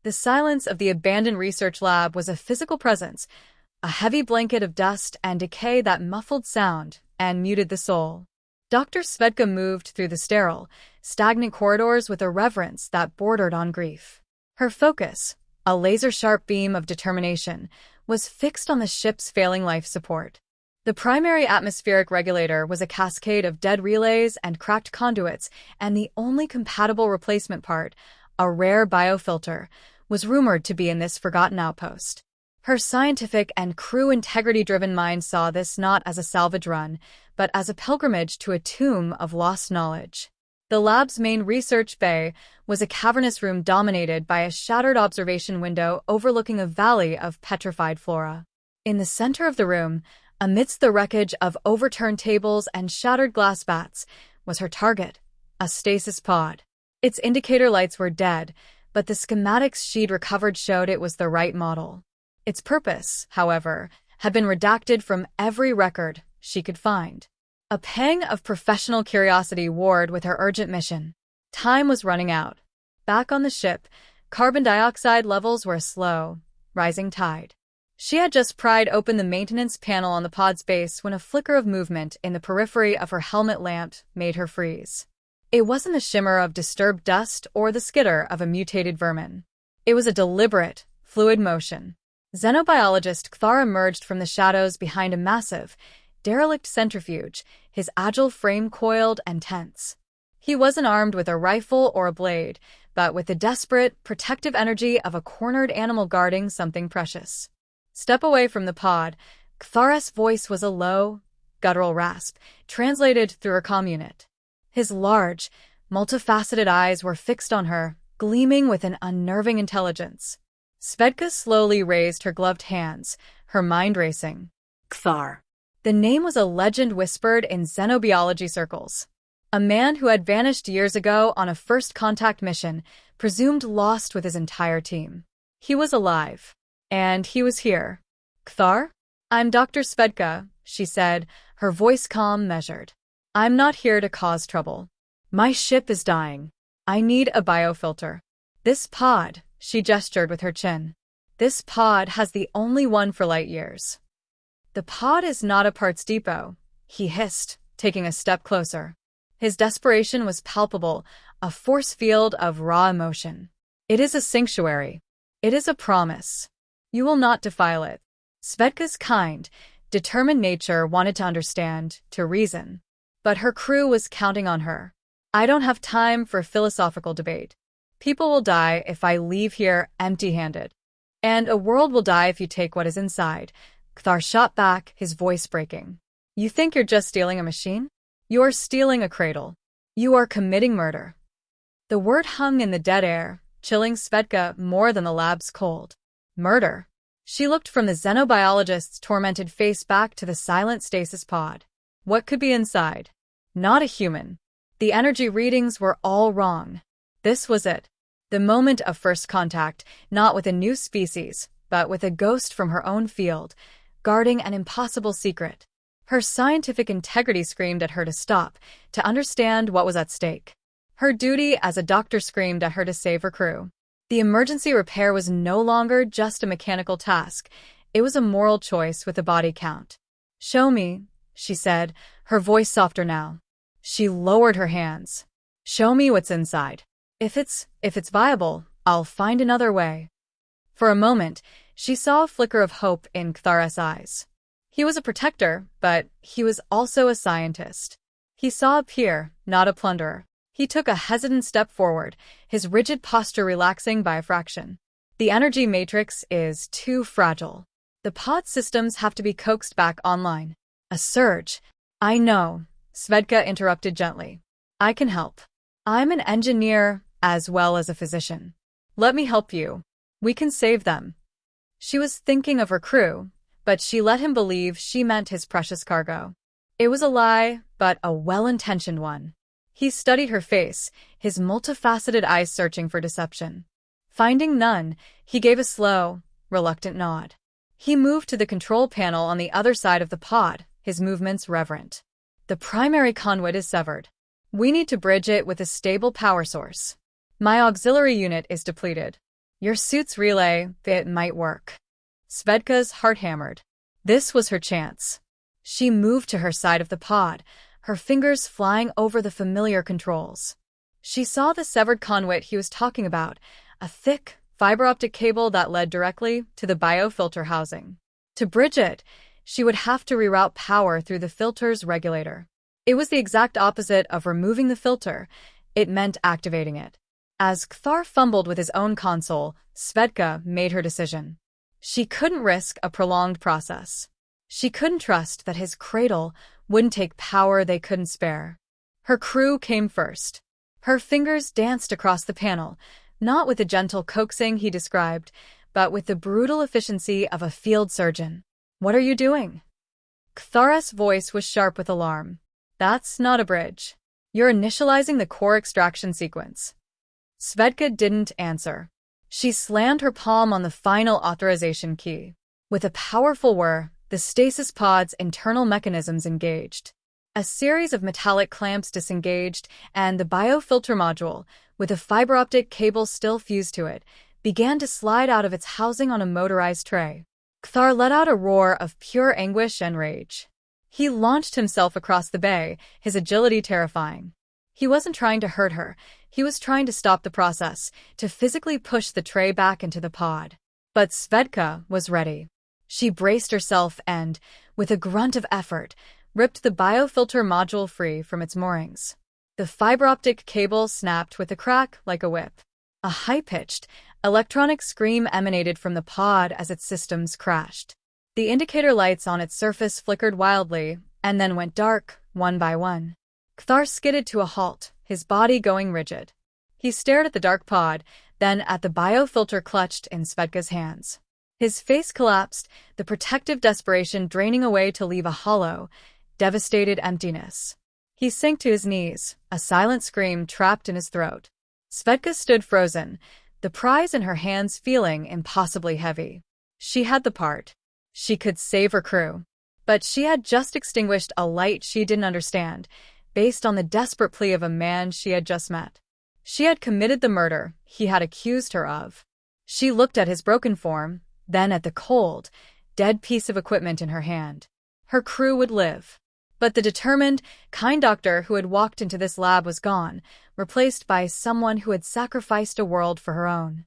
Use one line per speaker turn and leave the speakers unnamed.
The silence of the abandoned research lab was a physical presence, a heavy blanket of dust and decay that muffled sound and muted the soul. Dr. Svedka moved through the sterile, stagnant corridors with a reverence that bordered on grief. Her focus, a laser-sharp beam of determination, was fixed on the ship's failing life support. The primary atmospheric regulator was a cascade of dead relays and cracked conduits, and the only compatible replacement part, a rare biofilter, was rumored to be in this forgotten outpost. Her scientific and crew integrity-driven mind saw this not as a salvage run, but as a pilgrimage to a tomb of lost knowledge. The lab's main research bay was a cavernous room dominated by a shattered observation window overlooking a valley of petrified flora. In the center of the room, amidst the wreckage of overturned tables and shattered glass bats, was her target, a stasis pod. Its indicator lights were dead, but the schematics she'd recovered showed it was the right model. Its purpose, however, had been redacted from every record she could find. A pang of professional curiosity warred with her urgent mission. Time was running out. Back on the ship, carbon dioxide levels were a slow, rising tide. She had just pried open the maintenance panel on the pod's base when a flicker of movement in the periphery of her helmet lamp made her freeze. It wasn't the shimmer of disturbed dust or the skitter of a mutated vermin. It was a deliberate, fluid motion. Xenobiologist Kthar emerged from the shadows behind a massive, derelict centrifuge, his agile frame coiled and tense. He wasn't armed with a rifle or a blade, but with the desperate, protective energy of a cornered animal guarding something precious. Step away from the pod. Kthar's voice was a low, guttural rasp, translated through her comm unit. His large, multifaceted eyes were fixed on her, gleaming with an unnerving intelligence. Svedka slowly raised her gloved hands, her mind racing. Kthar. The name was a legend whispered in xenobiology circles. A man who had vanished years ago on a first contact mission, presumed lost with his entire team. He was alive. And he was here. Kthar? I'm Dr. Svedka, she said, her voice calm, measured. I'm not here to cause trouble. My ship is dying. I need a biofilter. This pod, she gestured with her chin. This pod has the only one for light years. The pod is not a parts depot, he hissed, taking a step closer. His desperation was palpable, a force field of raw emotion. It is a sanctuary. It is a promise. You will not defile it. Svedka's kind, determined nature wanted to understand, to reason. But her crew was counting on her. I don't have time for philosophical debate. People will die if I leave here empty-handed. And a world will die if you take what is inside. Kthar shot back, his voice breaking. You think you're just stealing a machine? You're stealing a cradle. You are committing murder. The word hung in the dead air, chilling Svedka more than the lab's cold. Murder. She looked from the xenobiologist's tormented face back to the silent stasis pod. What could be inside? Not a human. The energy readings were all wrong. This was it. The moment of first contact, not with a new species, but with a ghost from her own field, guarding an impossible secret. Her scientific integrity screamed at her to stop, to understand what was at stake. Her duty as a doctor screamed at her to save her crew. The emergency repair was no longer just a mechanical task. It was a moral choice with a body count. Show me, she said, her voice softer now. She lowered her hands. Show me what's inside. If it's viable, I'll find another way. For a moment, she saw a flicker of hope in Kthar's eyes. He was a protector, but he was also a scientist. He saw a peer, not a plunderer. He took a hesitant step forward, his rigid posture relaxing by a fraction. The energy matrix is too fragile. The pod systems have to be coaxed back online. A surge. I know, Svedka interrupted gently. I can help. I'm an engineer as well as a physician. Let me help you. We can save them. She was thinking of her crew, but she let him believe she meant his precious cargo. It was a lie, but a well-intentioned one. He studied her face, his multifaceted eyes searching for deception. Finding none, he gave a slow, reluctant nod. He moved to the control panel on the other side of the pod, his movements reverent. The primary conduit is severed. We need to bridge it with a stable power source. My auxiliary unit is depleted. Your suit's relay, it might work. Svedka's heart hammered. This was her chance. She moved to her side of the pod, her fingers flying over the familiar controls. She saw the severed conduit he was talking about, a thick, fiber-optic cable that led directly to the biofilter housing. To bridge it, she would have to reroute power through the filter's regulator. It was the exact opposite of removing the filter. It meant activating it. As Kthar fumbled with his own console, Svedka made her decision. She couldn't risk a prolonged process. She couldn't trust that his cradle wouldn't take power they couldn't spare. Her crew came first. Her fingers danced across the panel, not with the gentle coaxing he described, but with the brutal efficiency of a field surgeon. What are you doing? Kthar's voice was sharp with alarm. That's not a bridge. You're initializing the core extraction sequence. Svedka didn't answer. She slammed her palm on the final authorization key. With a powerful whir, the stasis pod's internal mechanisms engaged. A series of metallic clamps disengaged, and the biofilter module, with a fiber-optic cable still fused to it, began to slide out of its housing on a motorized tray. Kthar let out a roar of pure anguish and rage. He launched himself across the bay, his agility terrifying. He wasn't trying to hurt her. He was trying to stop the process, to physically push the tray back into the pod. But Svedka was ready. She braced herself and, with a grunt of effort, ripped the biofilter module free from its moorings. The fiber-optic cable snapped with a crack like a whip. A high-pitched, electronic scream emanated from the pod as its systems crashed. The indicator lights on its surface flickered wildly, and then went dark, one by one. Kthar skidded to a halt, his body going rigid. He stared at the dark pod, then at the biofilter clutched in Svedka's hands. His face collapsed, the protective desperation draining away to leave a hollow, devastated emptiness. He sank to his knees, a silent scream trapped in his throat. Svedka stood frozen, the prize in her hands feeling impossibly heavy. She had the part. She could save her crew. But she had just extinguished a light she didn't understand, based on the desperate plea of a man she had just met. She had committed the murder he had accused her of. She looked at his broken form, then at the cold, dead piece of equipment in her hand. Her crew would live. But the determined, kind doctor who had walked into this lab was gone, replaced by someone who had sacrificed a world for her own.